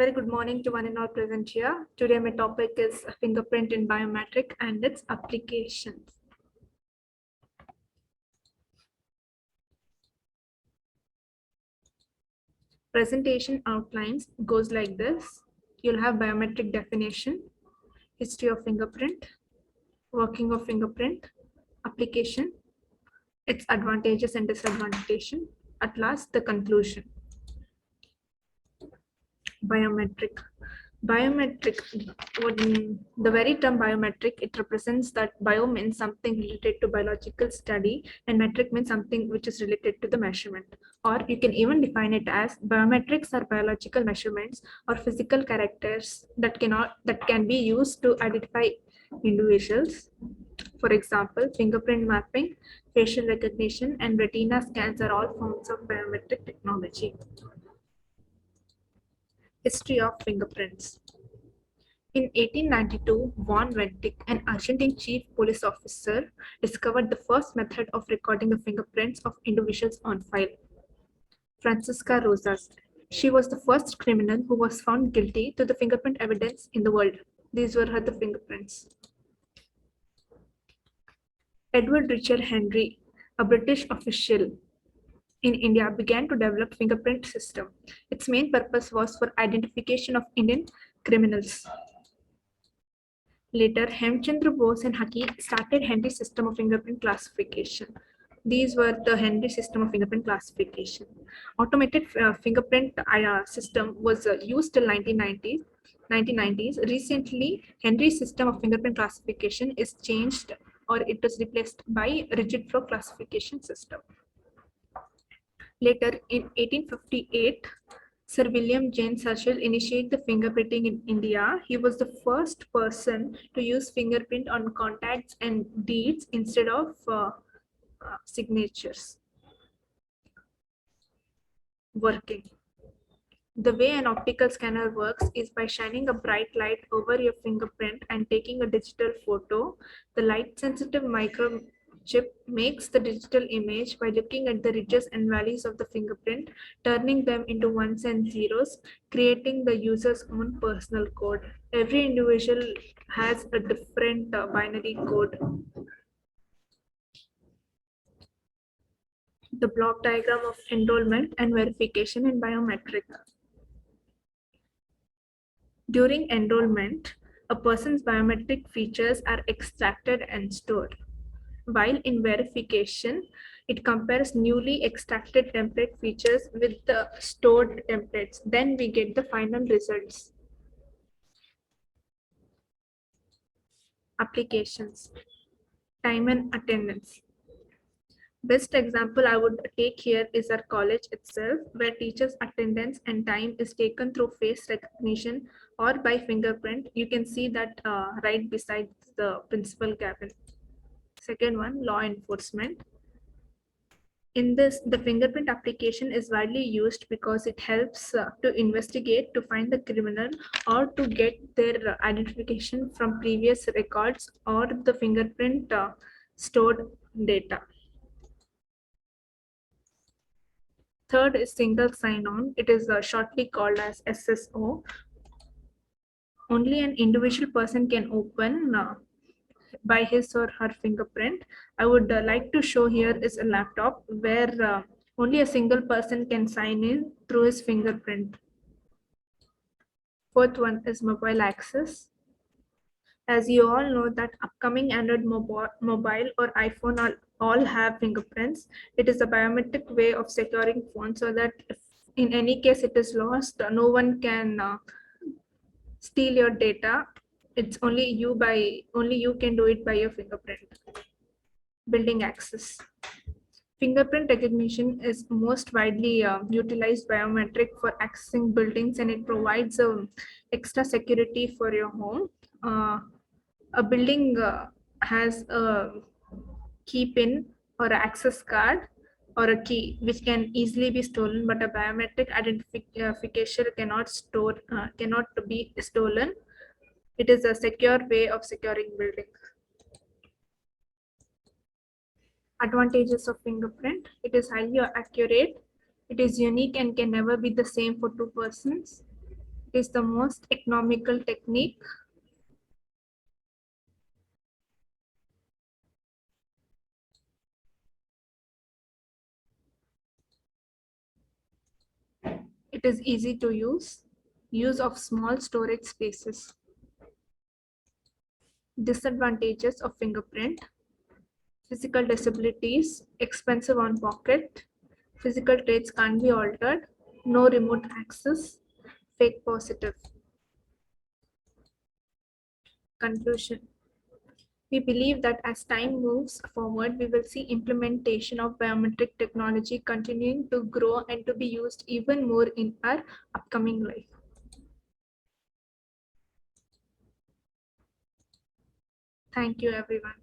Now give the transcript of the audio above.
very good morning to one and all present here. Today my topic is fingerprint in biometric and its applications. Presentation outlines goes like this. You'll have biometric definition, history of fingerprint, working of fingerprint, application, its advantages and disadvantages, at last the conclusion. Biometric. The very term biometric, it represents that bio means something related to biological study and metric means something which is related to the measurement. Or you can even define it as biometrics are biological measurements or physical characters that can be used to identify individuals. For example, fingerprint mapping, facial recognition, and retina scans are all forms of biometric technology. History of fingerprints. In 1892, von Wentic, an Argentine chief police officer, discovered the first method of recording the fingerprints of individuals on file. Francisca Rosas. She was the first criminal who was found guilty to the fingerprint evidence in the world. These were her fingerprints. Edward Richard Henry, a British official in India, began to develop fingerprint system. Its main purpose was for identification of Indian criminals. Later, Hemchandra Bose and Haki started Henry's system of fingerprint classification. These were the Henry system of fingerprint classification. Automated fingerprint system was used till 1990s. Recently, Henry's system of fingerprint classification is changed or it is replaced by rigid flow classification system. Later, in 1858, Sir William James Herschel initiated the fingerprinting in India. He was the first person to use fingerprint on contacts and deeds instead of signatures. Working. The way an optical scanner works is by shining a bright light over your fingerprint and taking a digital photo. The light-sensitive microchip makes the digital image by looking at the ridges and valleys of the fingerprint, turning them into ones and zeros, creating the user's own personal code. Every individual has a different binary code. The block diagram of enrollment and verification in biometric. During enrollment, a person's biometric features are extracted and stored. While in verification, it compares newly extracted template features with the stored templates. Then we get the final results. Applications. Time and attendance. Best example I would take here is our college itself, where teachers' attendance and time is taken through face recognition or by fingerprint. You can see that right beside the principal cabin. Second one, law enforcement. In this, the fingerprint application is widely used because it helps to investigate, to find the criminal, or to get their identification from previous records or the fingerprint stored data. Third is single sign-on. It is shortly called as SSO. Only an individual person can open by his or her fingerprint. I would like to show here is a laptop where only a single person can sign in through his fingerprint. Fourth one is mobile access. As you all know that upcoming Android mobile or iPhone all have fingerprints. It is a biometric way of securing phones so that if in any case it is lost, no one can steal your data. It's only you can do it by your fingerprint. Building access. Fingerprint recognition is most widely utilized biometric for accessing buildings, and it provides extra security for your home. A building has a key pin or an access card or a key which can easily be stolen, but a biometric identification cannot be stolen. It is a secure way of securing buildings. Advantages of fingerprint. It is highly accurate. It is unique and can never be the same for two persons. is the most economical technique. It is easy to use. Use of small storage spaces. Disadvantages of fingerprint. Physical disabilities, expensive on pocket. Physical traits can't be altered. No remote access. Fake positive. Conclusion. We believe that as time moves forward, we will see implementation of biometric technology continuing to grow and to be used even more in our upcoming life. Thank you, everyone.